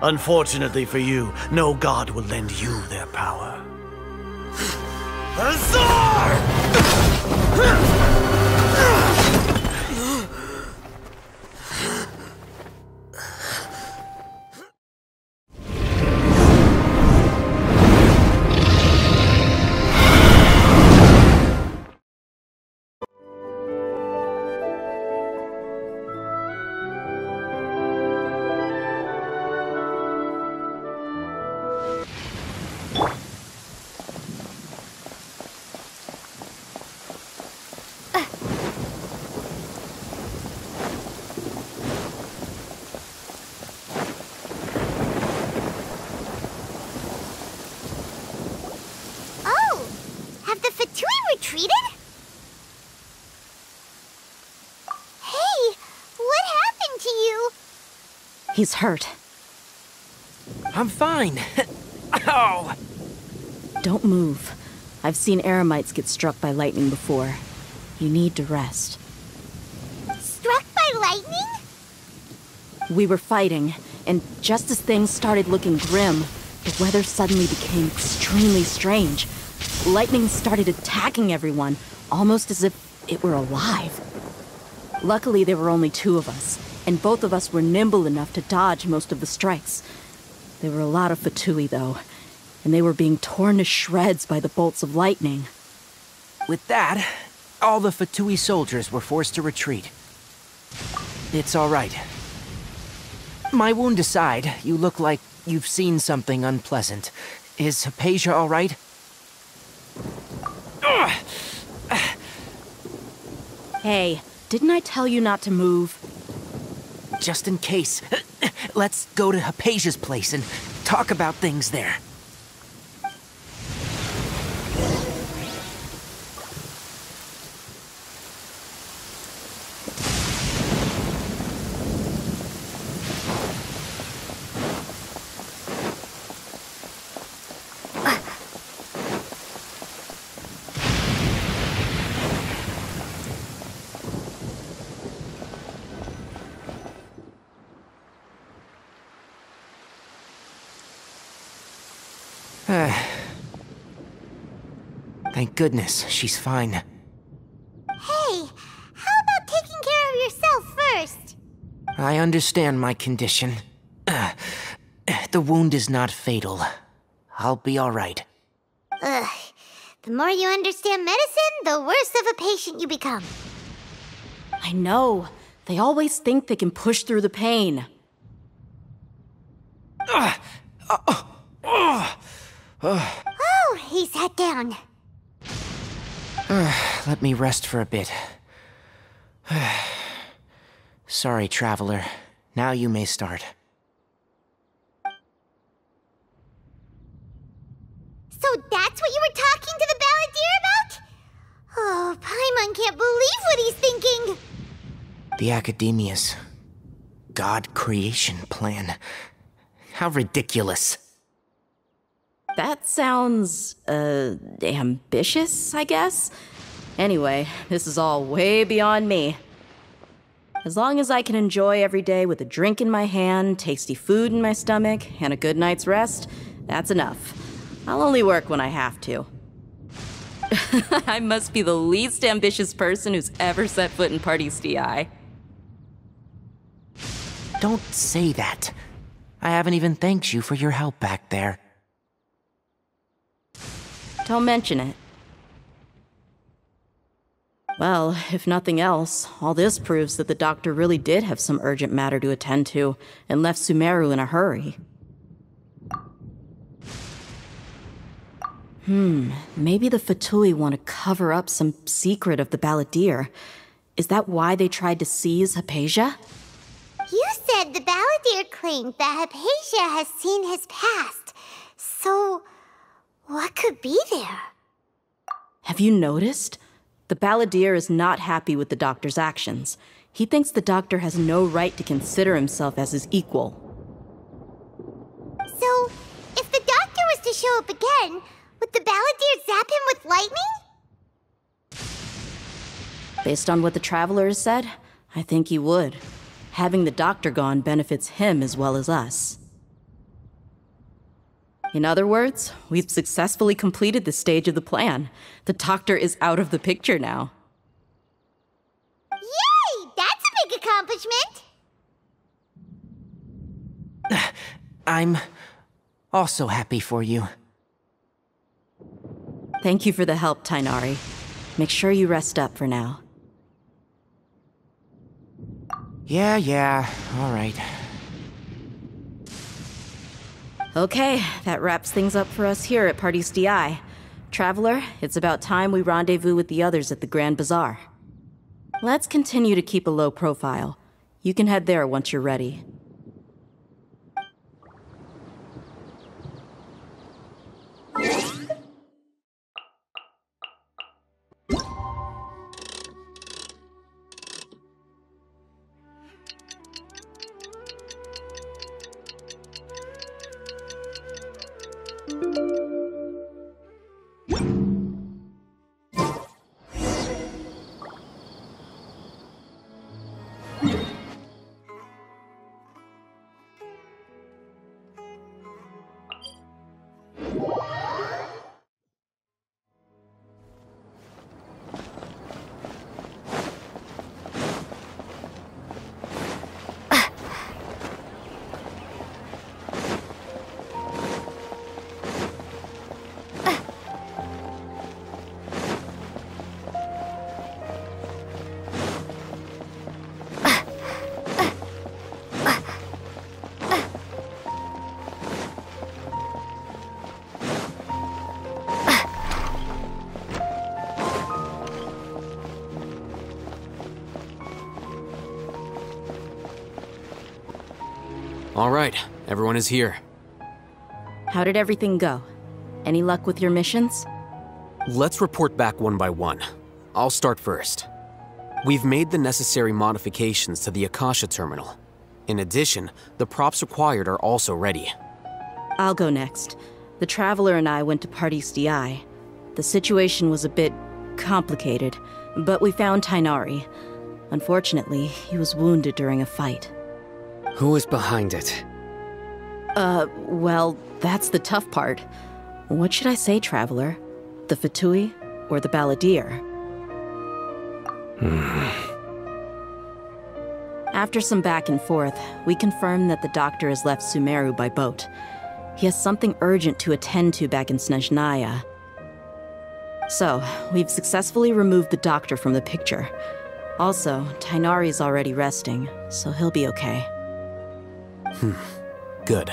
Unfortunately for you, no god will lend you their power. Azar! He's hurt. I'm fine. Ow! Don't move. I've seen eremites get struck by lightning before. You need to rest. Struck by lightning? We were fighting, and just as things started looking grim, the weather suddenly became extremely strange. Lightning started attacking everyone, almost as if it were alive. Luckily, there were only two of us, and both of us were nimble enough to dodge most of the strikes. There were a lot of Fatui, though, and they were being torn to shreds by the bolts of lightning. With that, all the Fatui soldiers were forced to retreat. It's all right. My wound aside, you look like you've seen something unpleasant. Is Haypasia all right? Hey, didn't I tell you not to move? Just in case, let's go to Haypasia's place and talk about things there. Thank goodness she's fine. Hey, how about taking care of yourself first? I understand my condition. The wound is not fatal. I'll be all right. Ugh. The more you understand medicine, the worse of a patient you become. I know. They always think they can push through the pain. Oh, he sat down. Let me rest for a bit. Sorry, traveler. Now you may start. So that's what you were talking to the balladeer about? Oh, Paimon can't believe what he's thinking. The Akademiya's God creation plan. How ridiculous. That sounds, ambitious, I guess? Anyway, this is all way beyond me. As long as I can enjoy every day with a drink in my hand, tasty food in my stomach, and a good night's rest, that's enough. I'll only work when I have to. I must be the least ambitious person who's ever set foot in Pardis Dhyai. Don't say that. I haven't even thanked you for your help back there. Don't mention it. Well, if nothing else, all this proves that the doctor really did have some urgent matter to attend to, and left Sumeru in a hurry. Maybe the Fatui want to cover up some secret of the balladeer. Is that why they tried to seize Haypasia? You said the balladeer claimed that Haypasia has seen his past. So, what could be there? Have you noticed? The balladeer is not happy with the doctor's actions. He thinks the doctor has no right to consider himself as his equal. show up again, would the Balladeer zap him with lightning? Based on what the Traveler has said, I think he would. Having the Doctor gone benefits him as well as us. In other words, we've successfully completed this stage of the plan. The Doctor is out of the picture now. Yay! That's a big accomplishment! I'm also happy for you. Thank you for the help, Tighnari. Make sure you rest up for now. Yeah, all right. Okay, that wraps things up for us here at Pardis Dhyai. Traveler, it's about time we rendezvous with the others at the Grand Bazaar. Let's continue to keep a low profile. You can head there once you're ready. All right, everyone is here. How did everything go? Any luck with your missions? Let's report back one by one. I'll start first. We've made the necessary modifications to the Akasha terminal. In addition, the props required are also ready. I'll go next. The Traveler and I went to Pardis Dhyai. The situation was a bit complicated, but we found Tighnari. Unfortunately, he was wounded during a fight. Who is behind it? Well, that's the tough part. What should I say, Traveler? The Fatui or the Balladeer? After some back and forth, we confirmed that the Doctor has left Sumeru by boat. He has something urgent to attend to back in Snezhnaya. So, we've successfully removed the Doctor from the picture. Also, Tighnari's already resting, so he'll be okay. Good.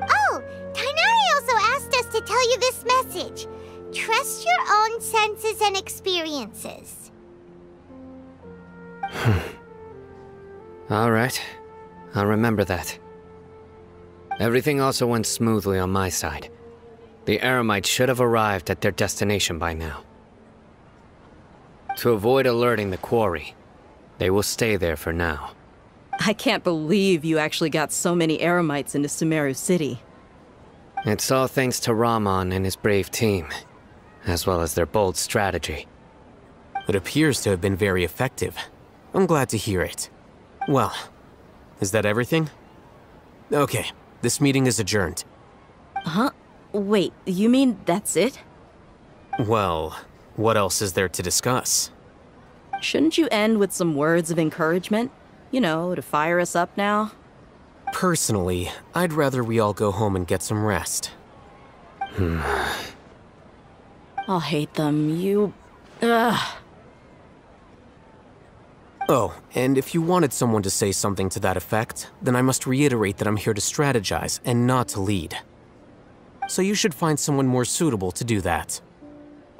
Oh, Tighnari also asked us to tell you this message. Trust your own senses and experiences. All right. I'll remember that. Everything also went smoothly on my side. The Eremites should have arrived at their destination by now. To avoid alerting the quarry, they will stay there for now. I can't believe you actually got so many Eremites into Sumeru City. It's all thanks to Rahman and his brave team, as well as their bold strategy. It appears to have been very effective. I'm glad to hear it. Well, is that everything? Okay, this meeting is adjourned. Huh? Wait, you mean that's it? Well, what else is there to discuss? Shouldn't you end with some words of encouragement? You know, to fire us up now? Personally, I'd rather we all go home and get some rest. Alhaitham, you... Ugh. Oh, and if you wanted someone to say something to that effect, then I must reiterate that I'm here to strategize and not to lead. So you should find someone more suitable to do that.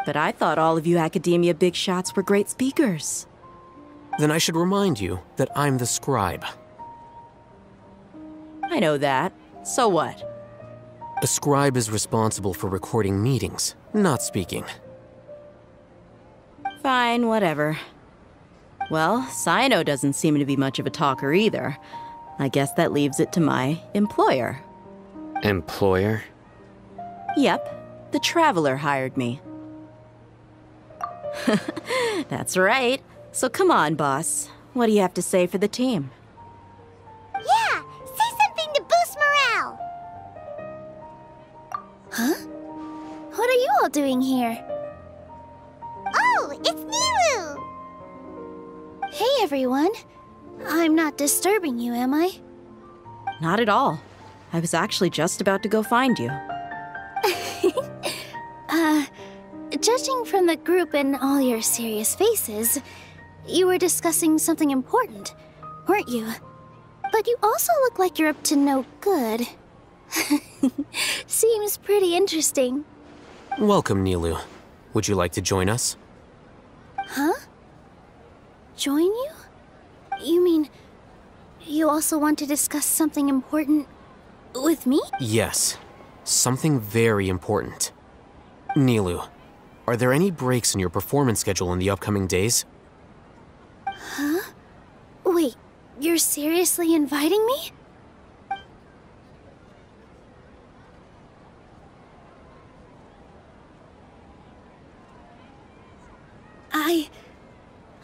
But I thought all of you Akademiya big shots were great speakers. Then I should remind you that I'm the scribe. I know that. So what? A scribe is responsible for recording meetings, not speaking. Fine, whatever. Well, Cyno doesn't seem to be much of a talker either. I guess that leaves it to my employer. Employer? Yep, the Traveler hired me. That's right. So come on, boss. What do you have to say for the team? Yeah, say something to boost morale. Huh? What are you all doing here? Oh, it's Nilu! Hey, everyone. I'm not disturbing you, am I? Not at all. I was actually just about to go find you. Judging from the group and all your serious faces, you were discussing something important, weren't you? But you also look like you're up to no good. Seems pretty interesting. Welcome, Nilu. Would you like to join us? Huh? Join you? You mean, you also want to discuss something important with me? Yes. Something very important. Nilu, are there any breaks in your performance schedule in the upcoming days? Huh? Wait, you're seriously inviting me?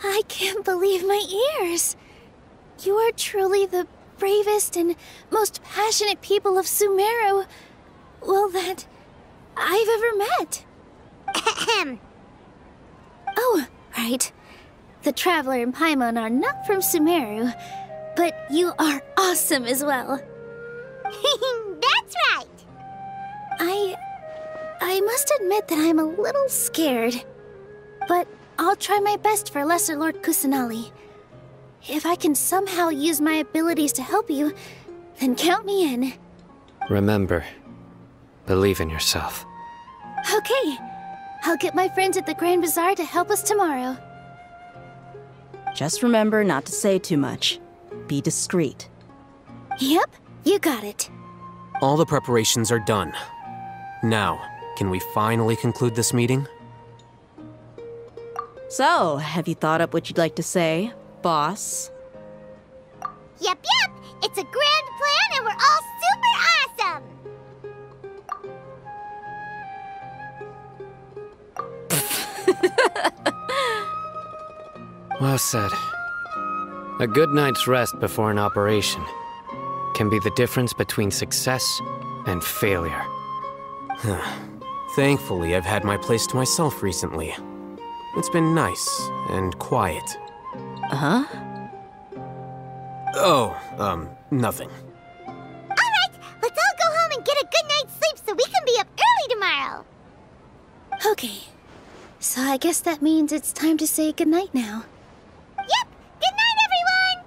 I can't believe my ears. You are truly the bravest and most passionate people of Sumeru, well, that I've ever met. Ahem. Oh, right. The Traveler and Paimon are not from Sumeru, but you are awesome as well. That's right. I must admit that I'm a little scared, but I'll try my best for Lesser Lord Kusanali. If I can somehow use my abilities to help you, then count me in. Remember, believe in yourself. Okay, I'll get my friends at the Grand Bazaar to help us tomorrow. Just remember not to say too much. Be discreet. Yep, you got it. All the preparations are done. Now, can we finally conclude this meeting? So, have you thought up what you'd like to say, boss? Yep. It's a grand plan and we're all super awesome. Well said. A good night's rest before an operation can be the difference between success and failure. Thankfully, I've had my place to myself recently. It's been nice and quiet. Huh? Oh, nothing. Alright, let's all go home and get a good night's sleep so we can be up early tomorrow. Okay, so I guess that means it's time to say goodnight now. Yep, good night everyone!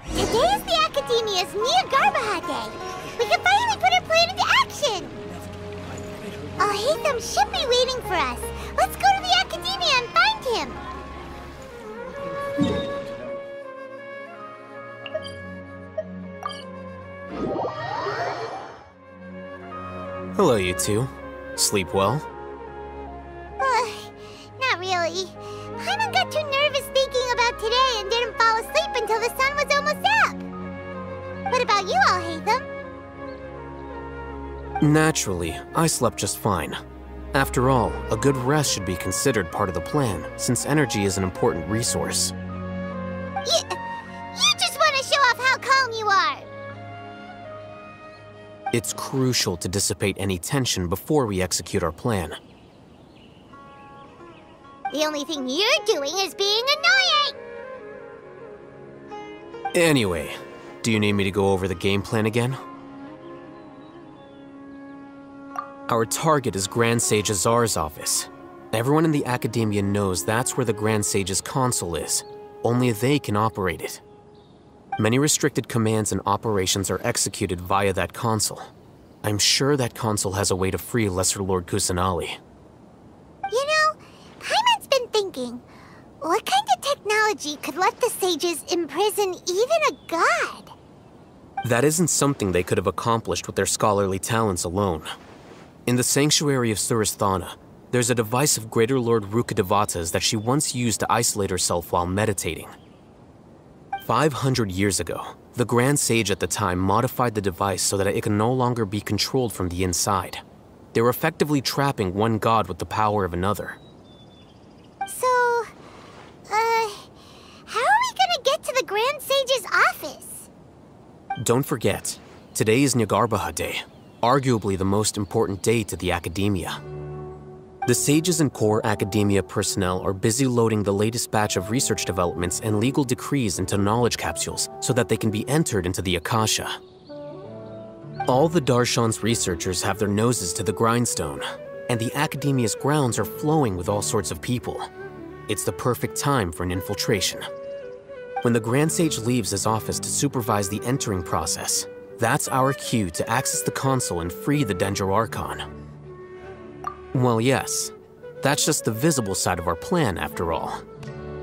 Today is the Akademiya's Jnagarbha Day. We can finally put our plan into action. Alhaitham should be waiting for us. Let's go to the Akademiya and find him. Hello, you two. Sleep well? Not really. Paimon got too nervous thinking about today and didn't fall asleep until the sun was almost up. What about you, Alhaitham? Naturally, I slept just fine. After all, a good rest should be considered part of the plan, since energy is an important resource. You just want to show off how calm you are. It's crucial to dissipate any tension before we execute our plan. The only thing you're doing is being annoying. Anyway, do you need me to go over the game plan again? Our target is Grand Sage Azar's office. Everyone in the Akademiya knows that's where the Grand Sage's console is. Only they can operate it. Many restricted commands and operations are executed via that console. I'm sure that console has a way to free Lesser Lord Kusanali. You know, Paimon's been thinking, what kind of technology could let the sages imprison even a god? That isn't something they could have accomplished with their scholarly talents alone. In the sanctuary of Suristhana, there's a device of Greater Lord Rukkhadevata's that she once used to isolate herself while meditating. 500 years ago, the Grand Sage at the time modified the device so that it can no longer be controlled from the inside. They were effectively trapping one god with the power of another. So, how are we gonna get to the Grand Sage's office? Don't forget, today is Jnagarbha Day, arguably the most important day to the Akademiya. The sages and core Akademiya personnel are busy loading the latest batch of research developments and legal decrees into knowledge capsules so that they can be entered into the Akasha. All the Darshan's researchers have their noses to the grindstone, and the Akademiya's grounds are flowing with all sorts of people. It's the perfect time for an infiltration. When the Grand Sage leaves his office to supervise the entering process, that's our cue to access the console and free the Dendro Archon. Well, yes, that's just the visible side of our plan, after all.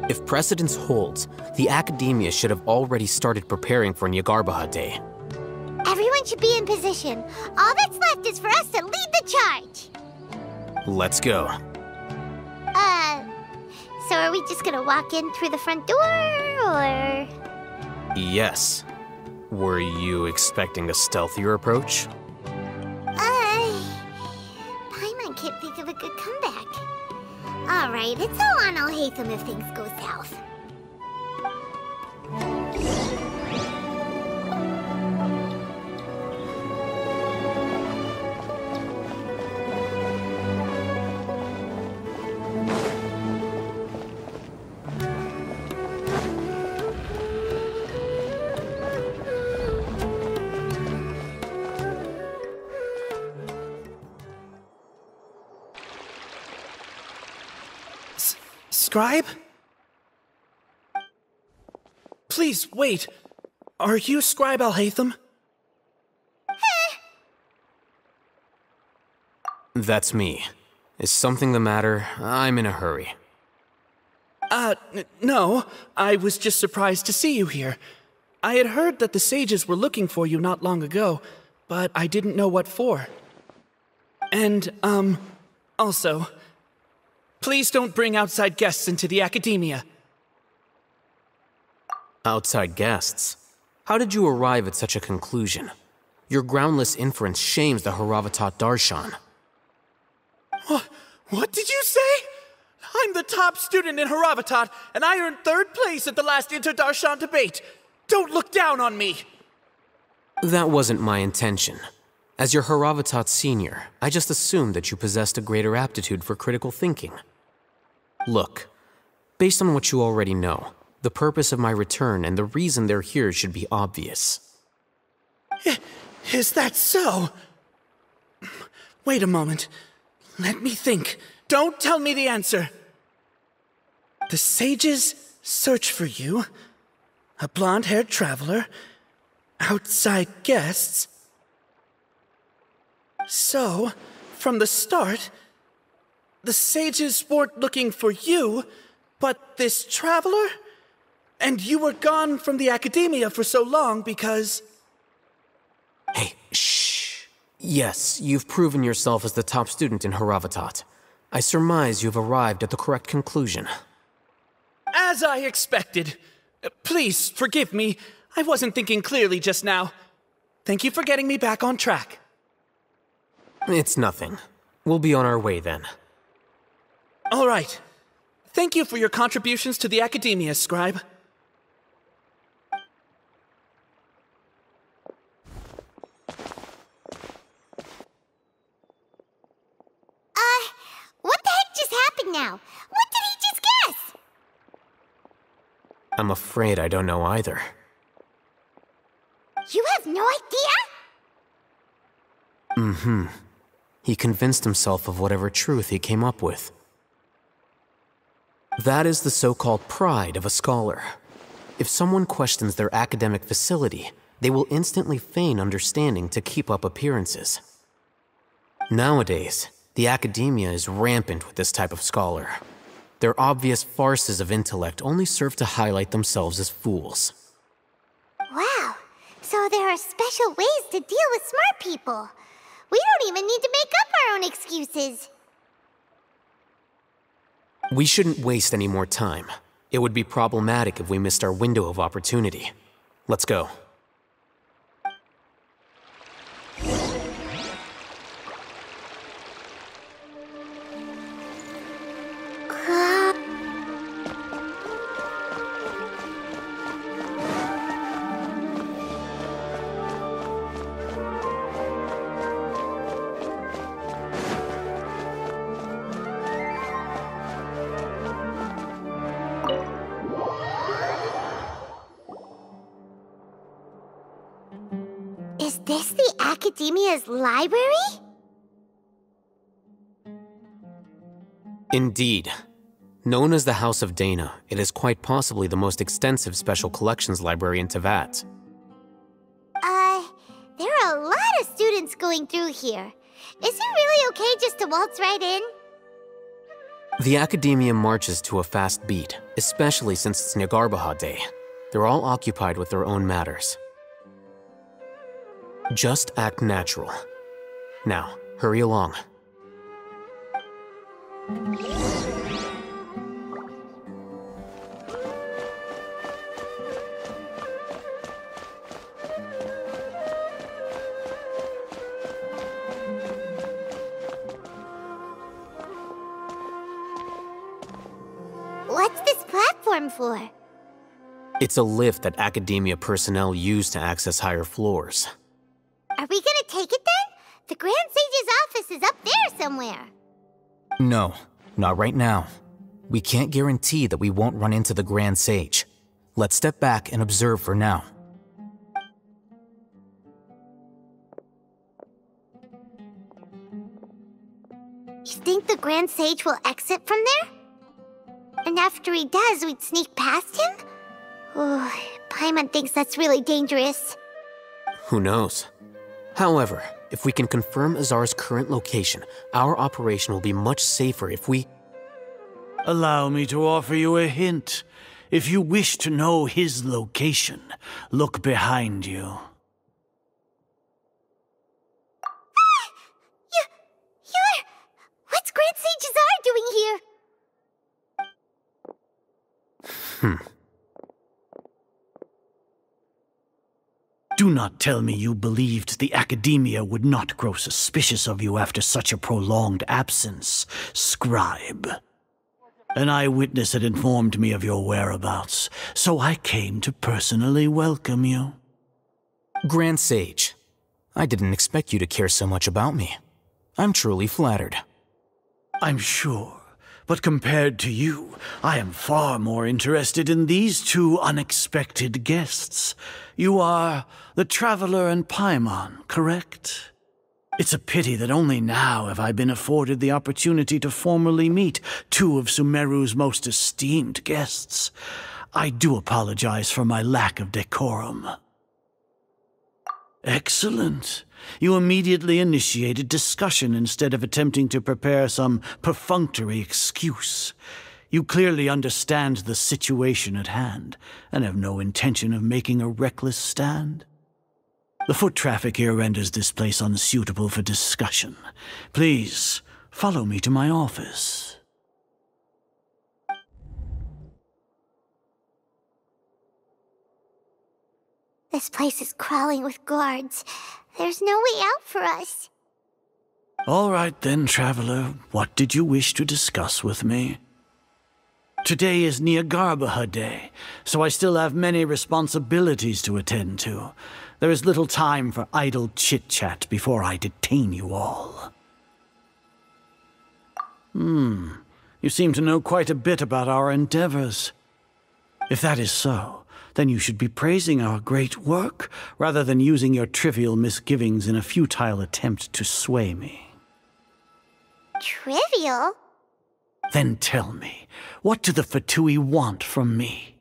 If precedence holds, the Akademiya should have already started preparing for Jnagarbha Day. Everyone should be in position. All that's left is for us to lead the charge. Let's go. So are we just gonna walk in through the front door, or...? Yes. Were you expecting a stealthier approach? Paimon can't think of a good comeback. Alright, it's all on Alhaitham if things go south. Scribe? Please, wait. Are you Scribe Alhaitham? That's me. Is something the matter? I'm in a hurry. No. I was just surprised to see you here. I had heard that the sages were looking for you not long ago, but I didn't know what for. And, also, please don't bring outside guests into the Akademiya. Outside guests? How did you arrive at such a conclusion? Your groundless inference shames the Haravatat Darshan. What did you say? I'm the top student in Haravatat, and I earned 3rd place at the last Inter-Darshan debate. Don't look down on me! That wasn't my intention. As your Haravatat senior, I just assumed that you possessed a greater aptitude for critical thinking. Look, based on what you already know, the purpose of my return and the reason they're here should be obvious. Is that so? Wait a moment. Let me think. Don't tell me the answer. The sages search for you. A blonde-haired traveler. Outside guests. So, from the start, the sages weren't looking for you, but this traveler? And you were gone from the Akademiya for so long because... Hey, shh. Yes, you've proven yourself as the top student in Haravatat. I surmise you've arrived at the correct conclusion. As I expected. Please, forgive me. I wasn't thinking clearly just now. Thank you for getting me back on track. It's nothing. We'll be on our way then. All right. Thank you for your contributions to the Akademiya, Scribe. What the heck just happened now? What did he just guess? I'm afraid I don't know either. You have no idea? Mm-hmm. He convinced himself of whatever truth he came up with. That is the so-called pride of a scholar. If someone questions their academic facility, they will instantly feign understanding to keep up appearances. Nowadays, the Akademiya is rampant with this type of scholar. Their obvious farces of intellect only serve to highlight themselves as fools. Wow, so there are special ways to deal with smart people. We don't even need to make up our own excuses. We shouldn't waste any more time. It would be problematic if we missed our window of opportunity. Let's go. Is this the Akademiya's library? Indeed. Known as the House of Daena, it is quite possibly the most extensive special collections library in Teyvat. There are a lot of students going through here. Is it really okay just to waltz right in? The Akademiya marches to a fast beat, especially since it's Jnagarbha Day. They're all occupied with their own matters. Just act natural. Now, hurry along. What's this platform for? It's a lift that Akademiya personnel use to access higher floors. Are we gonna take it then? The Grand Sage's office is up there somewhere. No, not right now. We can't guarantee that we won't run into the Grand Sage. Let's step back and observe for now. You think the Grand Sage will exit from there? And after he does, we'd sneak past him? Oh, Paimon thinks that's really dangerous. Who knows? However, if we can confirm Azar's current location, our operation will be much safer if we... Allow me to offer you a hint. If you wish to know his location, look behind you. You're... What's Grand Sage Azar doing here? Do not tell me you believed the Akademiya would not grow suspicious of you after such a prolonged absence, scribe. An eyewitness had informed me of your whereabouts, so I came to personally welcome you. Grand Sage, I didn't expect you to care so much about me. I'm truly flattered. I'm sure. But compared to you, I am far more interested in these two unexpected guests. You are the Traveler and Paimon, correct? It's a pity that only now have I been afforded the opportunity to formally meet two of Sumeru's most esteemed guests. I do apologize for my lack of decorum. Excellent. You immediately initiated discussion instead of attempting to prepare some perfunctory excuse. You clearly understand the situation at hand, and have no intention of making a reckless stand. The foot traffic here renders this place unsuitable for discussion. Please, follow me to my office. This place is crawling with guards. There's no way out for us. All right then, Traveler. What did you wish to discuss with me? Today is Jnagarbha Day, so I still have many responsibilities to attend to. There is little time for idle chit-chat before I detain you all. You seem to know quite a bit about our endeavors. If that is so, then you should be praising our great work, rather than using your trivial misgivings in a futile attempt to sway me. Trivial? Then tell me, what do the Fatui want from me?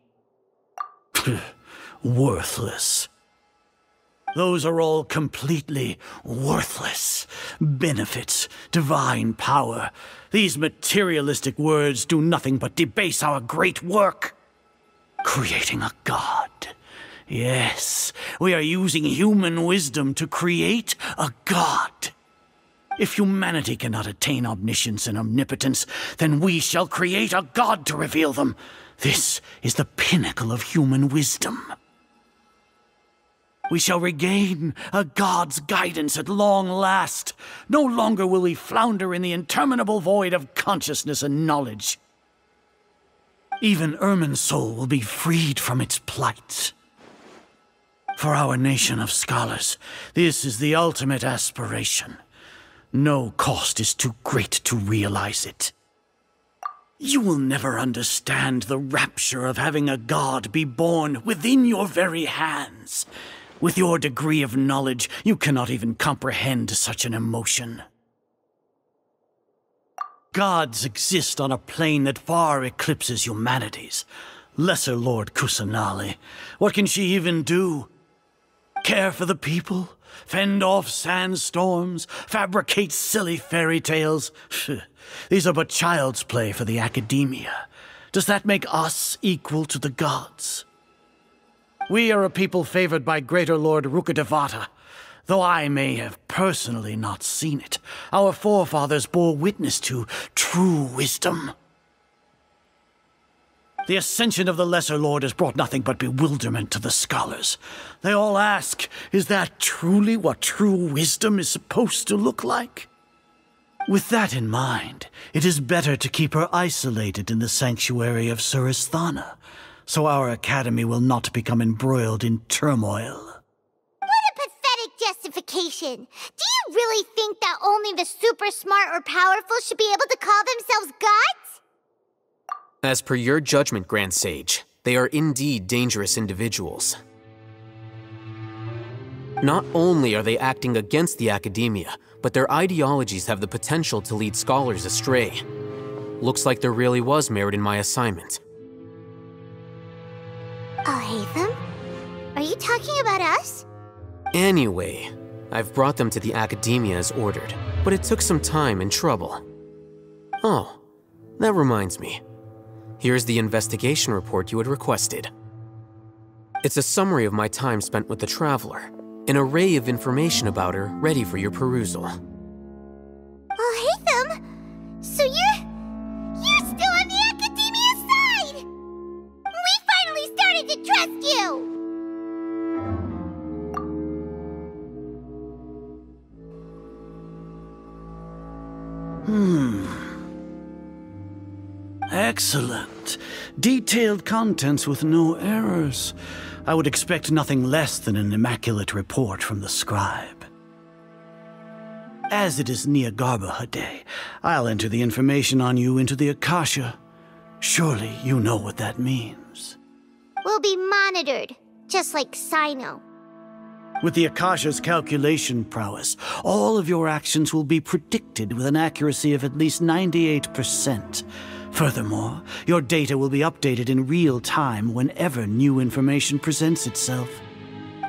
Worthless. Those are all completely worthless. Benefits, divine power. These materialistic words do nothing but debase our great work. Creating a god. Yes, we are using human wisdom to create a god. If humanity cannot attain omniscience and omnipotence, then we shall create a god to reveal them. This is the pinnacle of human wisdom. We shall regain a god's guidance at long last. No longer will we flounder in the interminable void of consciousness and knowledge. Even Ermin's soul will be freed from its plight. For our nation of scholars, this is the ultimate aspiration. No cost is too great to realize it. You will never understand the rapture of having a god be born within your very hands. With your degree of knowledge, you cannot even comprehend such an emotion. Gods exist on a plane that far eclipses humanity's. Lesser Lord Kusanali, what can she even do? Care for the people? Fend off sandstorms? Fabricate silly fairy tales? These are but child's play for the Akademiya. Does that make us equal to the gods? We are a people favored by Greater Lord Rukkhadevata. Though I may have personally not seen it, our forefathers bore witness to true wisdom. The ascension of the Lesser Lord has brought nothing but bewilderment to the scholars. They all ask, is that truly what true wisdom is supposed to look like? With that in mind, it is better to keep her isolated in the sanctuary of Surasthana, so our academy will not become embroiled in turmoil. What a pathetic justification! Do you really think that only the super smart or powerful should be able to call themselves gods? As per your judgment, Grand Sage, they are indeed dangerous individuals. Not only are they acting against the Akademiya, but their ideologies have the potential to lead scholars astray. Looks like there really was merit in my assignment. Alhaitham? Are you talking about us? Anyway, I've brought them to the Akademiya as ordered, but it took some time and trouble. Oh, that reminds me. Here's the investigation report you had requested. It's a summary of my time spent with the Traveler, an array of information about her ready for your perusal. Alhaitham? So you're still on the Akademiya side! We finally started to trust you! Excellent. Detailed contents with no errors. I would expect nothing less than an immaculate report from the scribe. As it is Jnagarbha Day, I'll enter the information on you into the Akasha. Surely you know what that means. We'll be monitored, just like Sino. With the Akasha's calculation prowess, all of your actions will be predicted with an accuracy of at least 98%. Furthermore, your data will be updated in real time whenever new information presents itself.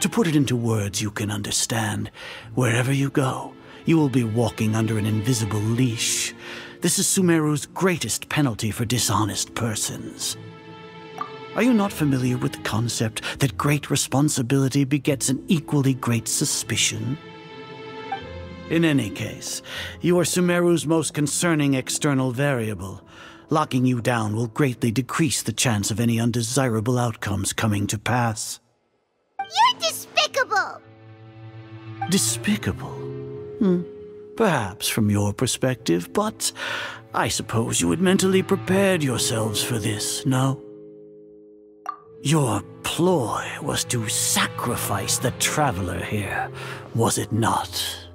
To put it into words you can understand, wherever you go, you will be walking under an invisible leash. This is Sumeru's greatest penalty for dishonest persons. Are you not familiar with the concept that great responsibility begets an equally great suspicion? In any case, you are Sumeru's most concerning external variable. Locking you down will greatly decrease the chance of any undesirable outcomes coming to pass. You're despicable! Despicable? Perhaps from your perspective, but I suppose you had mentally prepared yourselves for this, no? Your ploy was to sacrifice the Traveler here, was it not?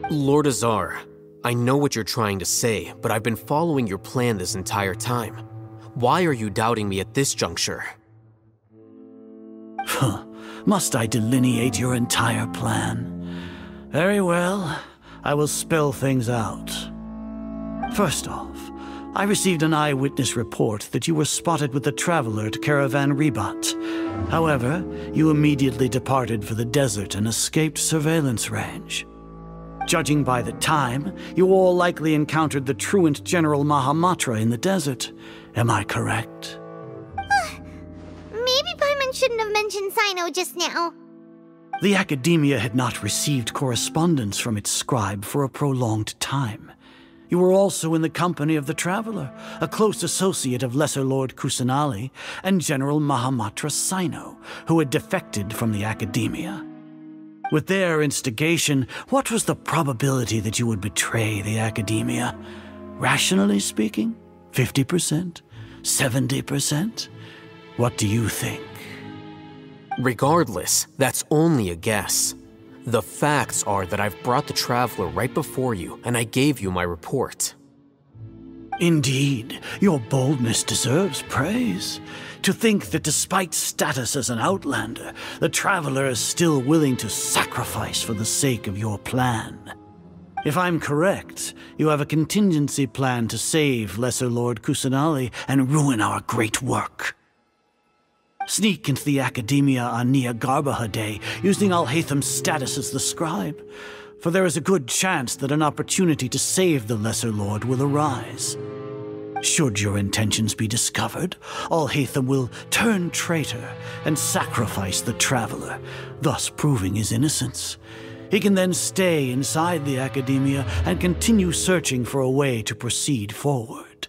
Lord Azar, I know what you're trying to say, but I've been following your plan this entire time. Why are you doubting me at this juncture? Must I delineate your entire plan? Very well, I will spell things out. First off, I received an eyewitness report that you were spotted with the traveler at Caravan Ribat. However, you immediately departed for the desert and escaped surveillance range. Judging by the time, you all likely encountered the truant General Mahamatra in the desert. Am I correct? Maybe Paimon shouldn't have mentioned Sino just now. The Akademiya had not received correspondence from its scribe for a prolonged time. You were also in the company of the Traveler, a close associate of Lesser Lord Kusanali and General Mahamatra Sino, who had defected from the Akademiya. With their instigation, what was the probability that you would betray the Akademiya? Rationally speaking, 50%? 70%? What do you think? Regardless, that's only a guess. The facts are that I've brought the Traveler right before you, and I gave you my report. Indeed, your boldness deserves praise. To think that despite status as an outlander, the Traveler is still willing to sacrifice for the sake of your plan. If I'm correct, you have a contingency plan to save Lesser Lord Kusanali and ruin our great work. Sneak into the Akademiya on Jnagarbha Day using Alhaitham's status as the scribe, for there is a good chance that an opportunity to save the Lesser Lord will arise. Should your intentions be discovered, Alhaitham will turn traitor and sacrifice the Traveler, thus proving his innocence. He can then stay inside the Akademiya and continue searching for a way to proceed forward.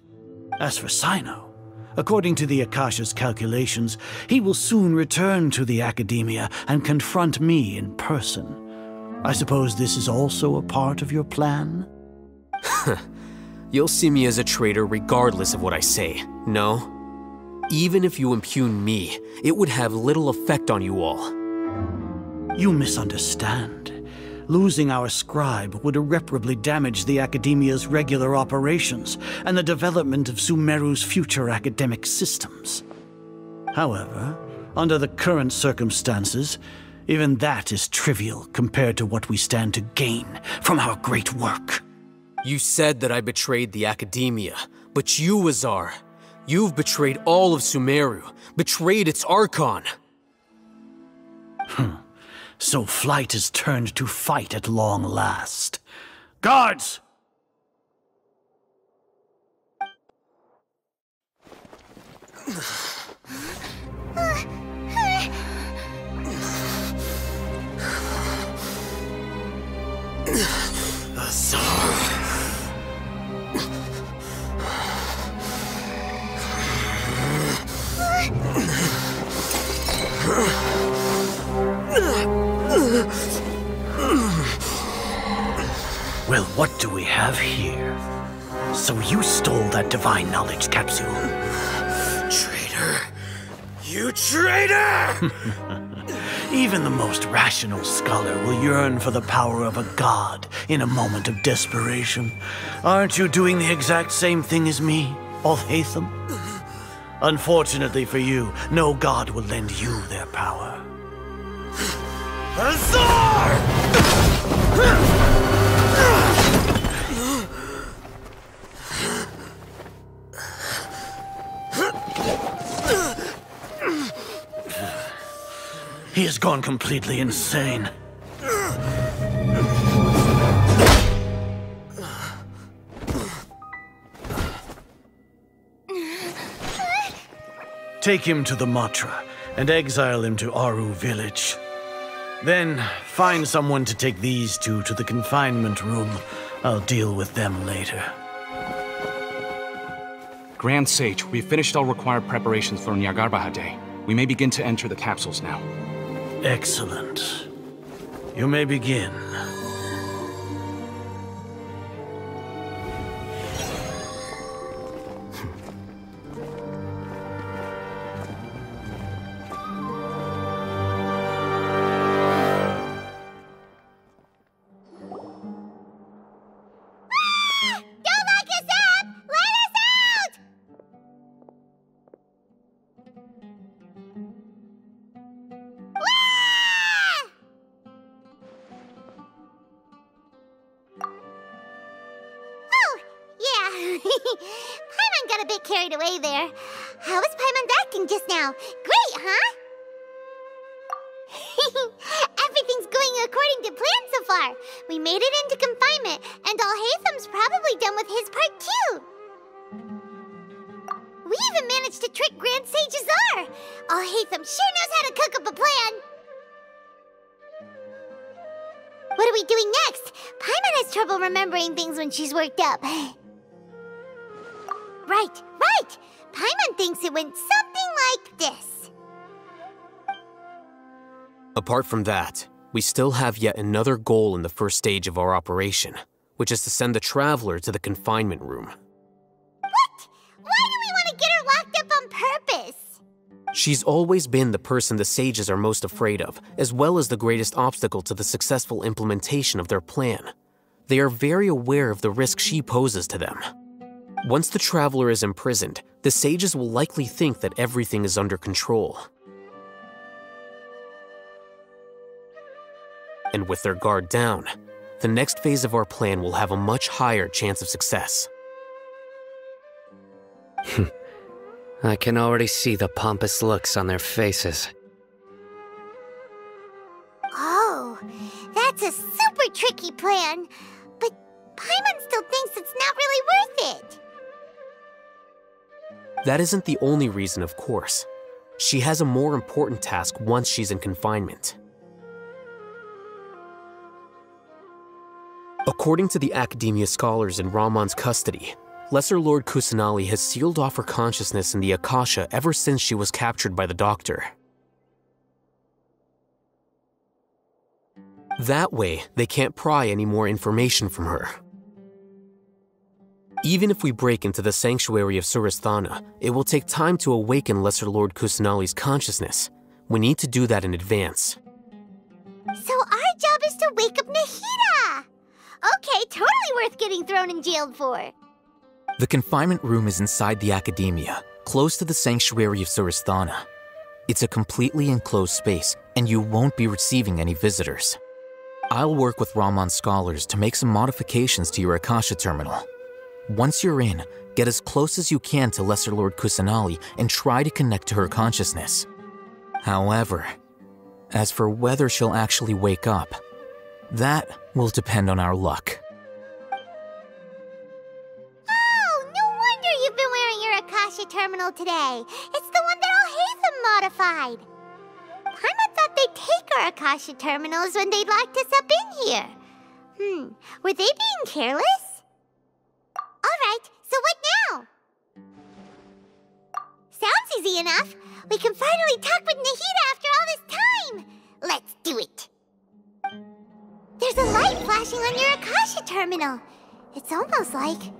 As for Sino, according to the Akasha's calculations, he will soon return to the Akademiya and confront me in person. I suppose this is also a part of your plan? You'll see me as a traitor regardless of what I say, no? Even if you impugn me, it would have little effect on you all. You misunderstand. Losing our scribe would irreparably damage the Akademiya's regular operations and the development of Sumeru's future academic systems. However, under the current circumstances, even that is trivial compared to what we stand to gain from our great work. You said that I betrayed the Akademiya, but you, Azar, you've betrayed all of Sumeru, betrayed its Archon. So flight is turned to fight at long last. Guards! Azar! Well, what do we have here? So you stole that divine knowledge capsule? Traitor! You traitor! Even the most rational scholar will yearn for the power of a god in a moment of desperation. Aren't you doing the exact same thing as me, Alhaitham? Unfortunately for you, no god will lend you their power. Azar! He has gone completely insane. Take him to the Matra and exile him to Aru village. Then find someone to take these two to the confinement room. I'll deal with them later. Grand Sage, we've finished all required preparations for Jnagarbha Day. We may begin to enter the capsules now. Excellent. You may begin. Paimon got a bit carried away there. How was Paimon acting just now? Great, huh? Everything's going according to plan so far. We made it into confinement, and Alhaitham's probably done with his part too. We even managed to trick Grand Sage Azar. Alhaitham sure knows how to cook up a plan. What are we doing next? Paimon has trouble remembering things when she's worked up. Right. Paimon thinks it went something like this. Apart from that, we still have yet another goal in the first stage of our operation, which is to send the Traveler to the confinement room. What? Why do we want to get her locked up on purpose? She's always been the person the sages are most afraid of, as well as the greatest obstacle to the successful implementation of their plan. They are very aware of the risk she poses to them. Once the Traveler is imprisoned, the sages will likely think that everything is under control. And with their guard down, the next phase of our plan will have a much higher chance of success. I can already see the pompous looks on their faces. Oh, that's a super tricky plan. But Paimon still thinks it's not really worth it. That isn't the only reason, of course. She has a more important task once she's in confinement. According to the Akademiya scholars in Ramon's custody, Lesser Lord Kusanali has sealed off her consciousness in the Akasha ever since she was captured by the Doctor. That way, they can't pry any more information from her. Even if we break into the sanctuary of Surasthana, it will take time to awaken Lesser Lord Kusanali's consciousness. We need to do that in advance. So our job is to wake up Nahida! Okay, totally worth getting thrown and jailed for. The confinement room is inside the Akademiya, close to the sanctuary of Surasthana. It's a completely enclosed space, and you won't be receiving any visitors. I'll work with Ramon's scholars to make some modifications to your Akasha terminal. Once you're in, get as close as you can to Lesser Lord Kusanali and try to connect to her consciousness. However, as for whether she'll actually wake up, that will depend on our luck. Oh, no wonder you've been wearing your Akasha terminal today. It's the one that Alhaitham modified. Paimon thought they'd take our Akasha terminals when they locked us up in here. Were they being careless? Alright, so what now? Sounds easy enough. We can finally talk with Nahida after all this time. Let's do it. There's a light flashing on your Akasha terminal. It's almost like...